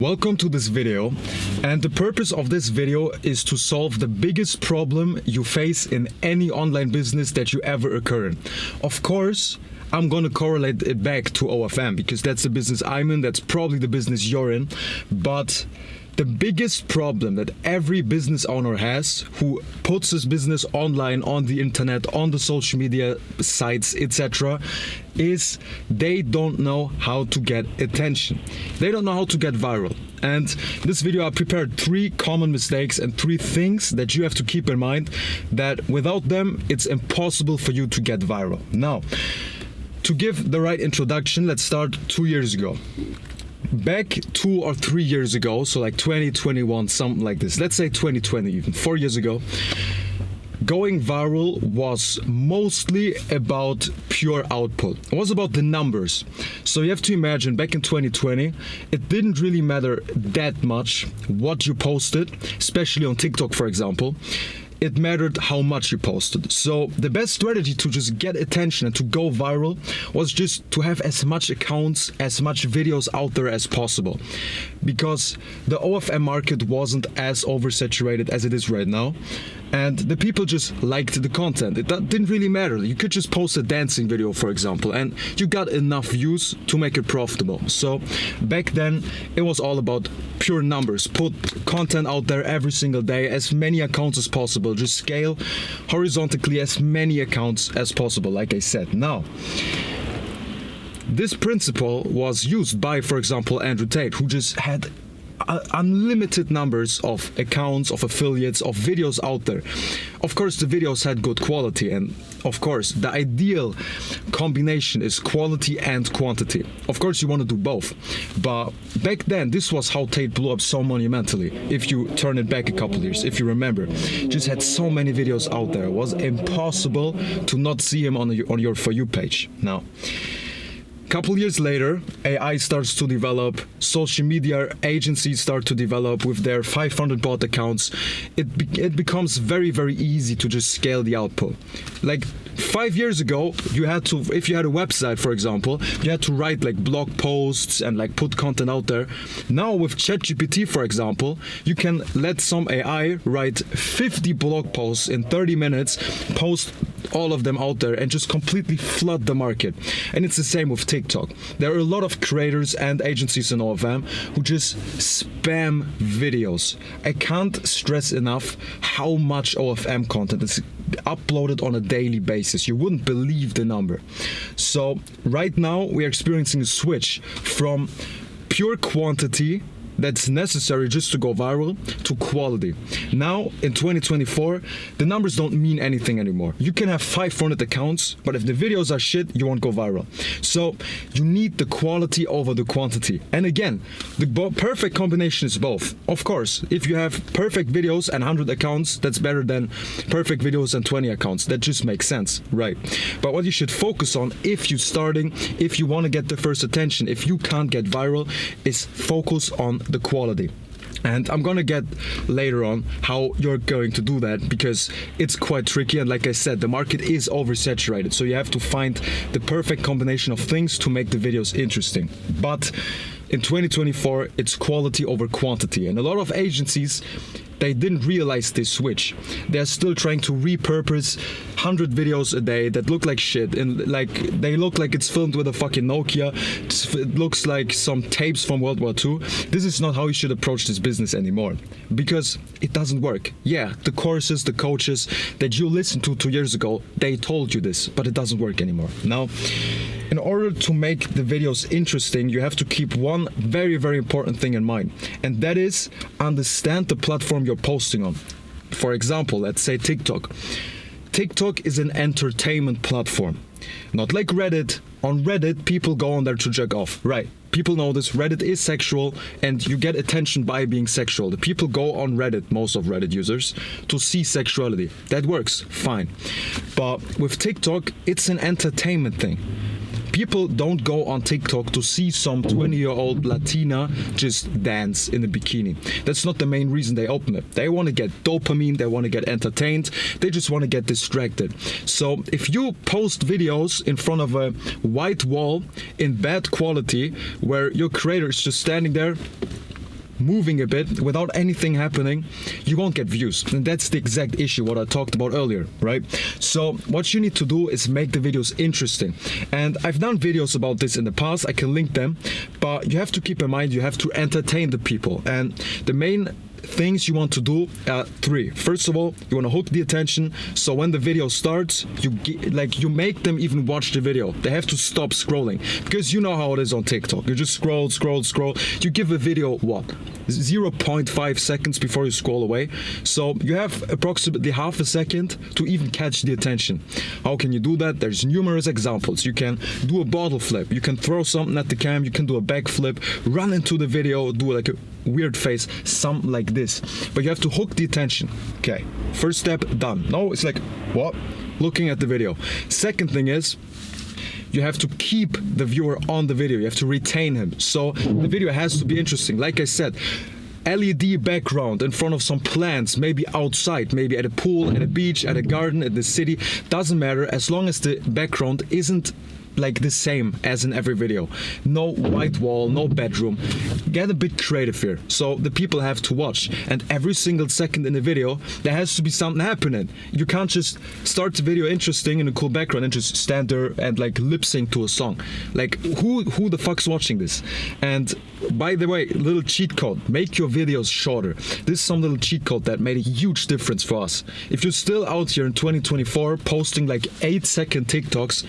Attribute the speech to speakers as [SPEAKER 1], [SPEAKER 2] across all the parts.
[SPEAKER 1] Welcome to this video, and the purpose of this video is to solve the biggest problem you face in any online business that you ever occur in. Of course, I'm gonna correlate it back to OFM because that's the business I'm in, that's probably the business you're in, but the biggest problem that every business owner has who puts his business online, on the internet, on the social media sites, etc., is they don't know how to get attention. They don't know how to get viral. And in this video I prepared 3 common mistakes and 3 things that you have to keep in mind that without them it's impossible for you to get viral. Now, to give the right introduction, let's start 2 years ago. Back 2 or 3 years ago, so like 2021, something like this, let's say 2020 even, 4 years ago, going viral was mostly about pure output. It was about the numbers. So you have to imagine back in 2020, it didn't really matter that much what you posted, especially on TikTok, for example. It mattered how much you posted. So the best strategy to just get attention and to go viral was just to have as much accounts, as much videos out there as possible. Because the OFM market wasn't as oversaturated as it is right now. And the people just liked the content. It didn't really matter. You could just post a dancing video, for example, and you got enough views to make it profitable. So back then, it was all about pure numbers. Put content out there every single day, as many accounts as possible. Just scale horizontally as many accounts as possible, like I said. Now, this principle was used by, for example, Andrew Tate, who just had unlimited numbers of accounts, of affiliates, of videos out there. Of course, the videos had good quality, and of course, the ideal combination is quality and quantity. Of course, you want to do both, but back then, this was how Tate blew up so monumentally. If you turn it back a couple years, if you remember, just had so many videos out there. It was impossible to not see him on your For You page. Now, couple years later, AI starts to develop, social media agencies start to develop with their 500 bot accounts. It becomes very, very easy to just scale the output. Like 5 years ago, you had to, if you had a website, for example, you had to write like blog posts and like put content out there. Now with ChatGPT, for example, you can let some AI write 50 blog posts in 30 minutes, post all of them out there and just completely flood the market. And it's the same with TikTok. There are a lot of creators and agencies in OFM who just spam videos. I can't stress enough how much OFM content is uploaded on a daily basis. You wouldn't believe the number. So right now we're experiencing a switch from pure quantity that's necessary just to go viral to quality. Now in 2024, the numbers don't mean anything anymore. You can have 500 accounts, but if the videos are shit, you won't go viral. So you need the quality over the quantity. And again, the perfect combination is both. Of course, if you have perfect videos and 100 accounts, that's better than perfect videos and 20 accounts. That just makes sense, right? But what you should focus on if you're starting, if you want to get the first attention, if you can't get viral, is focus on the quality. And I'm gonna get later on how you're going to do that because it's quite tricky, and like I said, the market is oversaturated, so you have to find the perfect combination of things to make the videos interesting. But in 2024, it's quality over quantity, and a lot of agencies, they didn't realize this switch. They're still trying to repurpose 100 videos a day that look like shit, and like they look like it's filmed with a fucking Nokia. It looks like some tapes from World War II. This is not how you should approach this business anymore because it doesn't work. Yeah, the courses, the coaches that you listened to 2 years ago, they told you this, but it doesn't work anymore. Now, in order to make the videos interesting, you have to keep one very, very important thing in mind, and that is understand the platform you're posting on. For example, let's say TikTok. TikTok is an entertainment platform, not like Reddit. On Reddit, people go on there to jerk off, right? People know this. Reddit is sexual, and you get attention by being sexual. The people go on Reddit, most of Reddit users, to see sexuality. That works, fine. But with TikTok, it's an entertainment thing. People don't go on TikTok to see some 20-year-old Latina just dance in a bikini. That's not the main reason they open it. They want to get dopamine, they want to get entertained, they just want to get distracted. So if you post videos in front of a white wall in bad quality, where your creator is just standing there moving a bit without anything happening, you won't get views. And that's the exact issue what I talked about earlier, right? So what you need to do is make the videos interesting. And I've done videos about this in the past, I can link them, but you have to keep in mind you have to entertain the people. And the main things you want to do are three. First of all, you want to hook the attention, so when the video starts, you make them even watch the video. They have to stop scrolling, because you know how it is on TikTok. You just scroll. You give a video 0.5 seconds before you scroll away, so you have approximately half a second to even catch the attention. How can you do that? There's numerous examples. You can do a bottle flip, you can throw something at the cam, you can do a backflip, run into the video, do like a weird face, something like this. But you have to hook the attention. Okay, first step done. No, it's like, what? Looking at the video. Second thing is, you have to keep the viewer on the video. You have to retain him. So the video has to be interesting. Like I said, LED background in front of some plants, maybe outside, maybe at a pool, at a beach, at a garden, at the city. Doesn't matter, as long as the background isn't like the same as in every video. No white wall, no bedroom. Get a bit creative here, so the people have to watch. And every single second in the video, there has to be something happening. You can't just start the video interesting in a cool background and just stand there and like lip sync to a song. Like who the fuck's watching this? And by the way, little cheat code, make your videos shorter. This is some little cheat code that made a huge difference for us. If you're still out here in 2024 posting like 8-second TikToks,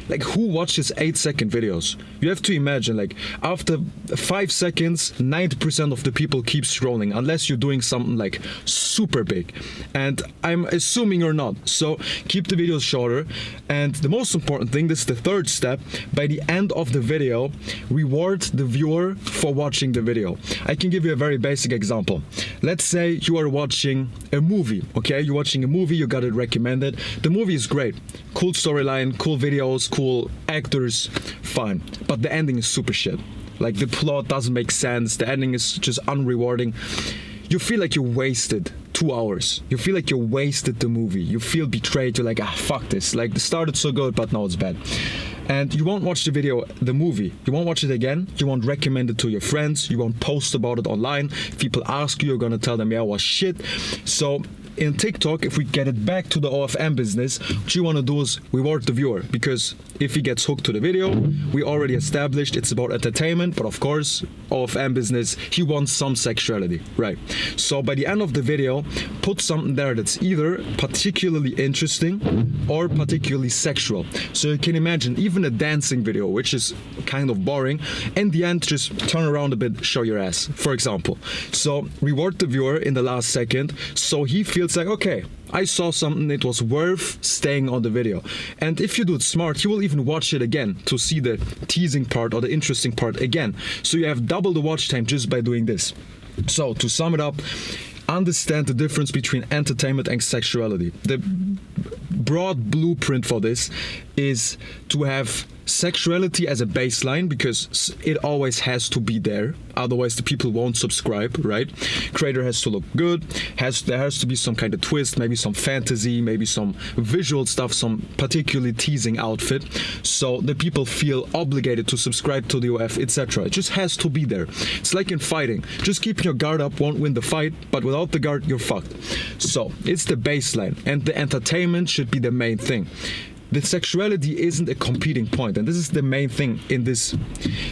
[SPEAKER 1] like who watches 8-second videos? You have to imagine, like after 5 seconds, 90% of the people keep scrolling, unless you're doing something like super big. And I'm assuming you're not. So keep the videos shorter. And the most important thing, this is the third step, by the end of the video, reward the viewer for watching the video. I can give you a very basic example. Let's say you are watching a movie, okay? You're watching a movie, you got it recommended. The movie is great. Cool storyline, cool videos, cool actors, fine. But the ending is super shit. Like the plot doesn't make sense, the ending is just unrewarding. You feel like you wasted 2 hours. You feel like you wasted the movie. You feel betrayed. You're like, fuck this. Like, it started so good, but now it's bad. And you won't watch the movie. You won't watch it again. You won't recommend it to your friends. You won't post about it online. If people ask you, you're gonna tell them, yeah, it was shit. So in TikTok, if we get it back to the OFM business, what you want to do is reward the viewer, because if he gets hooked to the video, we already established it's about entertainment, but of course, OFM business, he wants some sexuality, right? So by the end of the video, put something there that's either particularly interesting or particularly sexual. So you can imagine even a dancing video, which is kind of boring, in the end, just turn around a bit, show your ass, for example. So reward the viewer in the last second, so he feels like, okay, I saw something, it was worth staying on the video. And if you do it smart, you will even watch it again to see the teasing part or the interesting part again. So you have double the watch time just by doing this. So to sum it up, understand the difference between entertainment and sexuality. The broad blueprint for this is to have sexuality as a baseline, because it always has to be there, otherwise the people won't subscribe, right? Creator has to look good, there has to be some kind of twist, maybe some fantasy, maybe some visual stuff, some particularly teasing outfit, so the people feel obligated to subscribe to the OF, etc. It just has to be there. It's like in fighting, just keeping your guard up won't win the fight, but without the guard you're fucked. So it's the baseline, and the entertainment should be the main thing. The sexuality isn't a competing point, and this is the main thing in this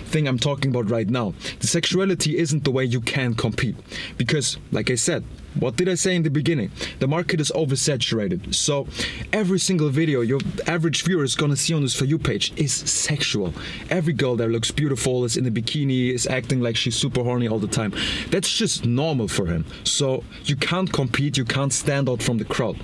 [SPEAKER 1] thing I'm talking about right now. The sexuality isn't the way you can compete, because, like I said, what did I say in the beginning? The market is oversaturated, so every single video your average viewer is gonna see on this For You page is sexual. Every girl there looks beautiful, is in a bikini, is acting like she's super horny all the time. That's just normal for him. So you can't compete, you can't stand out from the crowd.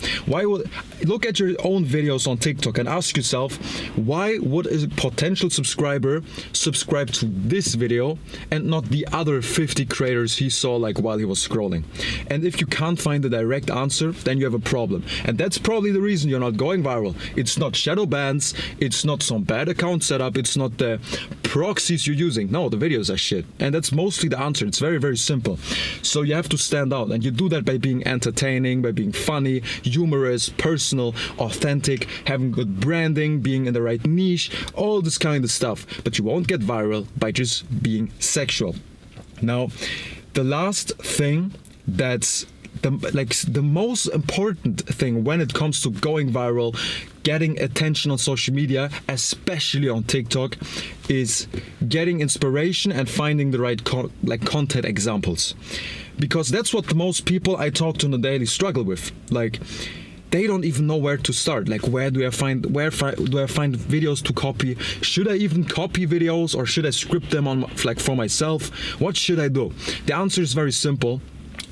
[SPEAKER 1] Look at your own videos on TikTok and ask yourself, why would a potential subscriber subscribe to this video and not the other 50 creators he saw like while he was scrolling? And if you can't find the direct answer, then you have a problem. And that's probably the reason you're not going viral. It's not shadow bans, it's not some bad account setup, it's not the proxies you're using. No, the videos are shit. And that's mostly the answer. It's very, very simple. So you have to stand out, and you do that by being entertaining, by being funny, humorous, personal, authentic, having good branding, being in the right niche, all this kind of stuff. But you won't get viral by just being sexual. Now, The last thing that's the most important thing when it comes to going viral, getting attention on social media, especially on TikTok, is getting inspiration and finding the right content examples, because that's what the most people I talk to on a daily struggle with. Like, they don't even know where to start. Like, where do I find videos to copy? Should I even copy videos, or should I script them on for myself? What should I do? The answer is very simple.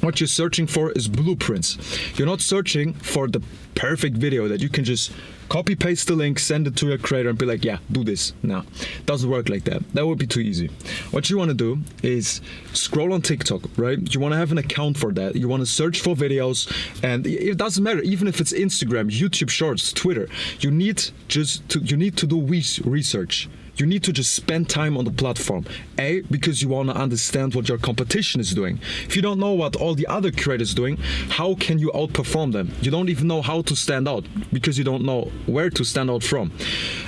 [SPEAKER 1] What you're searching for is blueprints. You're not searching for the perfect video that you can just copy paste the link, send it to your creator and be like, yeah, do this. No, doesn't work like that. That would be too easy. What you want to do is scroll on TikTok, right? You want to have an account for that. You want to search for videos, and it doesn't matter, even if it's Instagram, YouTube Shorts, Twitter. You need to do research. You need to just spend time on the platform. A, because you want to understand what your competition is doing. If you don't know what all the other creators are doing, how can you outperform them? You don't even know how to stand out, because you don't know where to stand out from.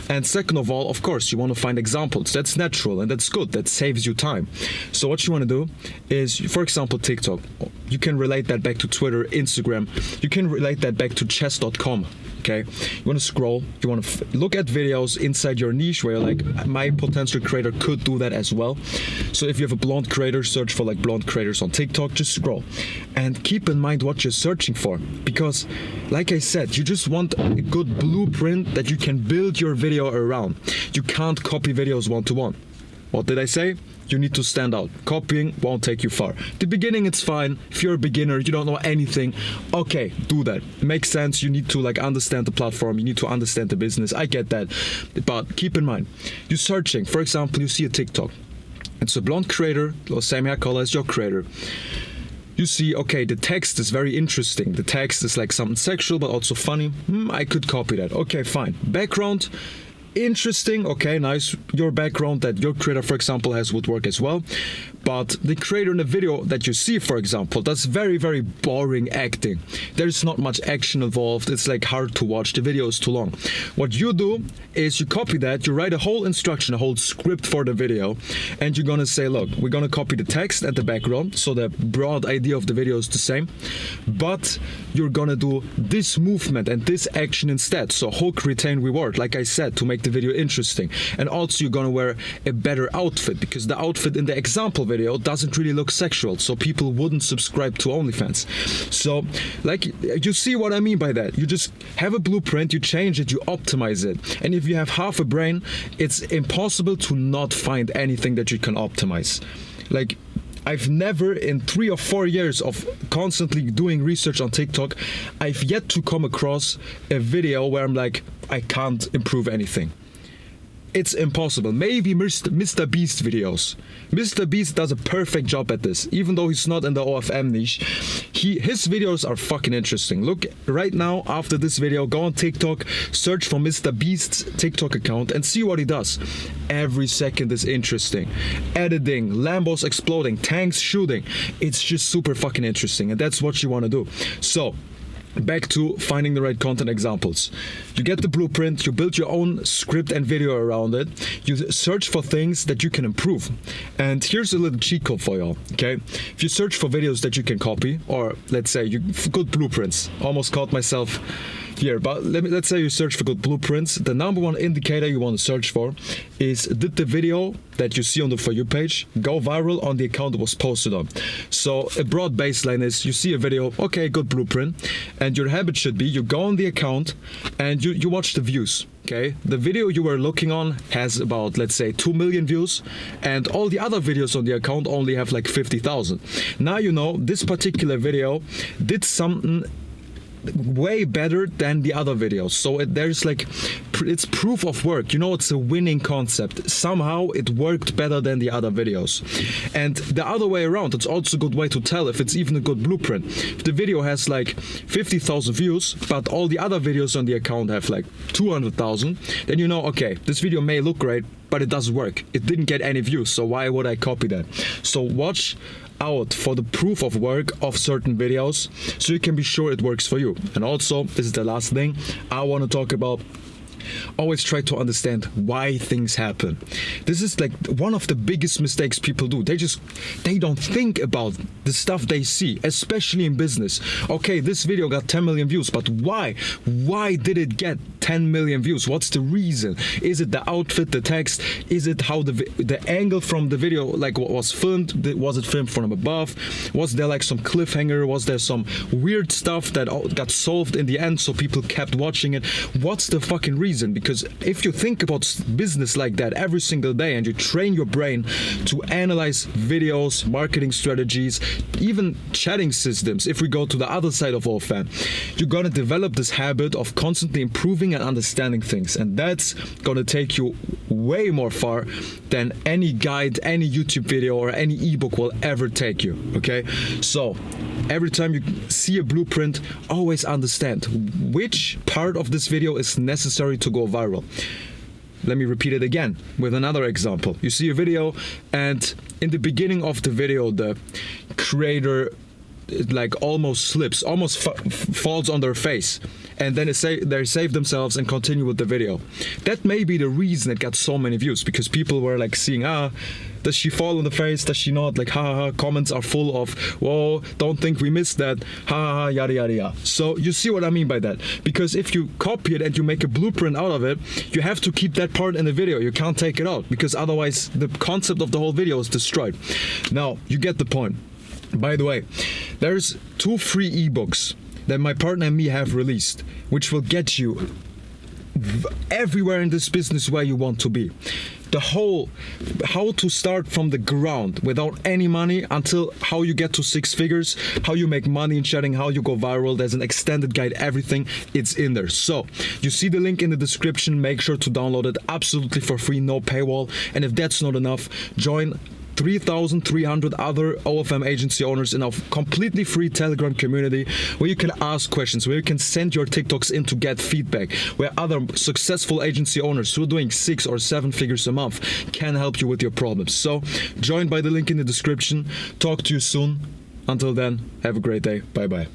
[SPEAKER 1] And second of all, of course, you want to find examples. That's natural and that's good. That saves you time. So what you want to do is, for example, TikTok. You can relate that back to Twitter, Instagram. You can relate that back to chess.com. Okay, you want to scroll, you want to look at videos inside your niche where you're like, my potential creator could do that as well. So if you have a blonde creator, search for like blonde creators on TikTok, just scroll and keep in mind what you're searching for, because like I said, you just want a good blueprint that you can build your video around. You can't copy videos one-to-one. What did I say? You need to stand out. Copying won't take you far. The beginning, it's fine. If you're a beginner, you don't know anything, okay, do that. It makes sense. You need to like understand the platform. You need to understand the business. I get that. But keep in mind, you're searching. For example, you see a TikTok. It's a blonde creator, or same hair color as your creator. You see, okay, the text is very interesting. The text is like something sexual, but also funny. I could copy that. Okay, fine. Background, interesting, okay, nice. Your background that your creator, for example, has would work as well. But the creator in the video that you see, for example, that's very, very boring acting. There's not much action involved. It's like hard to watch. The video is too long. What you do is you copy that, you write a whole instruction, a whole script for the video, and you're gonna say, look, we're gonna copy the text and the background, so the broad idea of the video is the same, but you're gonna do this movement and this action instead. So hook, retain, reward, like I said, to make the video interesting. And also you're gonna wear a better outfit, because the outfit in the example video doesn't really look sexual, so people wouldn't subscribe to OnlyFans. So like, you see what I mean by that. You just have a blueprint, you change it, you optimize it. And if you have half a brain, it's impossible to not find anything that you can optimize. Like, I've never, in 3 or 4 years of constantly doing research on TikTok, I've yet to come across a video where I'm like, I can't improve anything. It's impossible. Maybe Mr. Beast videos. Mr. Beast does a perfect job at this, even though he's not in the OFM niche. His videos are fucking interesting. Look right now, after this video, go on TikTok, search for Mr. Beast's TikTok account and see what he does. Every second is interesting. Editing, Lambos exploding, tanks shooting. It's just super fucking interesting, and that's what you want to do. So, back to finding the right content examples. You get the blueprint, you build your own script and video around it, you search for things that you can improve. And here's a little cheat code for y'all, okay? If you search for videos that you can copy, or let's say good blueprints, almost caught myself here, but let's say you search for good blueprints. The number one indicator you want to search for is, did the video that you see on the For You page go viral on the account it was posted on? So a broad baseline is, you see a video, okay, good blueprint, and your habit should be, you go on the account and you watch the views. Okay, the video you were looking on has about, let's say, 2 million views, and all the other videos on the account only have like 50,000. Now you know this particular video did something way better than the other videos, so there's like, it's proof of work, you know, it's a winning concept. Somehow it worked better than the other videos. And the other way around, it's also a good way to tell if it's even a good blueprint. If the video has like 50,000 views, but all the other videos on the account have like 200,000, then you know, okay, this video may look great, but it doesn't work. It didn't get any views, so why would I copy that? So watch out for the proof of work of certain videos, so you can be sure it works for you. And also, this is the last thing I want to talk about. always try to understand why things happen. This is like one of the biggest mistakes people do. They don't think about the stuff they see, especially in business. Okay, this video got 10 million views, but why? Why did it get 10 million views? What's the reason? Is it the outfit, the text? Is it how the angle from the video like was filmed? Was it filmed from above? Was there like some cliffhanger? Was there some weird stuff that got solved in the end so people kept watching it? What's the fucking reason? Because if you think about business like that every single day and you train your brain to analyze videos, marketing strategies, even chatting systems, if we go to the other side of OFM, you're gonna develop this habit of constantly improving and understanding things, and that's gonna take you way more far than any guide, any YouTube video, or any ebook will ever take you. Okay, so every time you see a blueprint, always understand which part of this video is necessary to go viral. Let me repeat it again with another example. You see a video, and in the beginning of the video, the creator like almost slips, almost falls on their face, and then they save themselves and continue with the video. That may be the reason it got so many views, because people were like seeing, does she fall on the face? Does she not? Like, ha ha ha. Comments are full of, whoa, don't think we missed that. Ha ha ha, yada yada yada. So you see what I mean by that? Because if you copy it and you make a blueprint out of it, you have to keep that part in the video. You can't take it out, because otherwise the concept of the whole video is destroyed. Now, you get the point. By the way, there's 2 free ebooks that my partner and me have released, which will get you everywhere in this business where you want to be. The whole how to start from the ground without any money until how you get to 6 figures, how you make money in chatting, how you go viral. There's an extended guide, everything, it's in there. So you see the link in the description. Make sure to download it absolutely for free, no paywall. And if that's not enough, join 3,300 other OFM agency owners in a completely free Telegram community where you can ask questions, where you can send your TikToks in to get feedback, where other successful agency owners who are doing 6 or 7 figures a month can help you with your problems. So join by the link in the description. Talk to you soon. Until then, have a great day. Bye bye.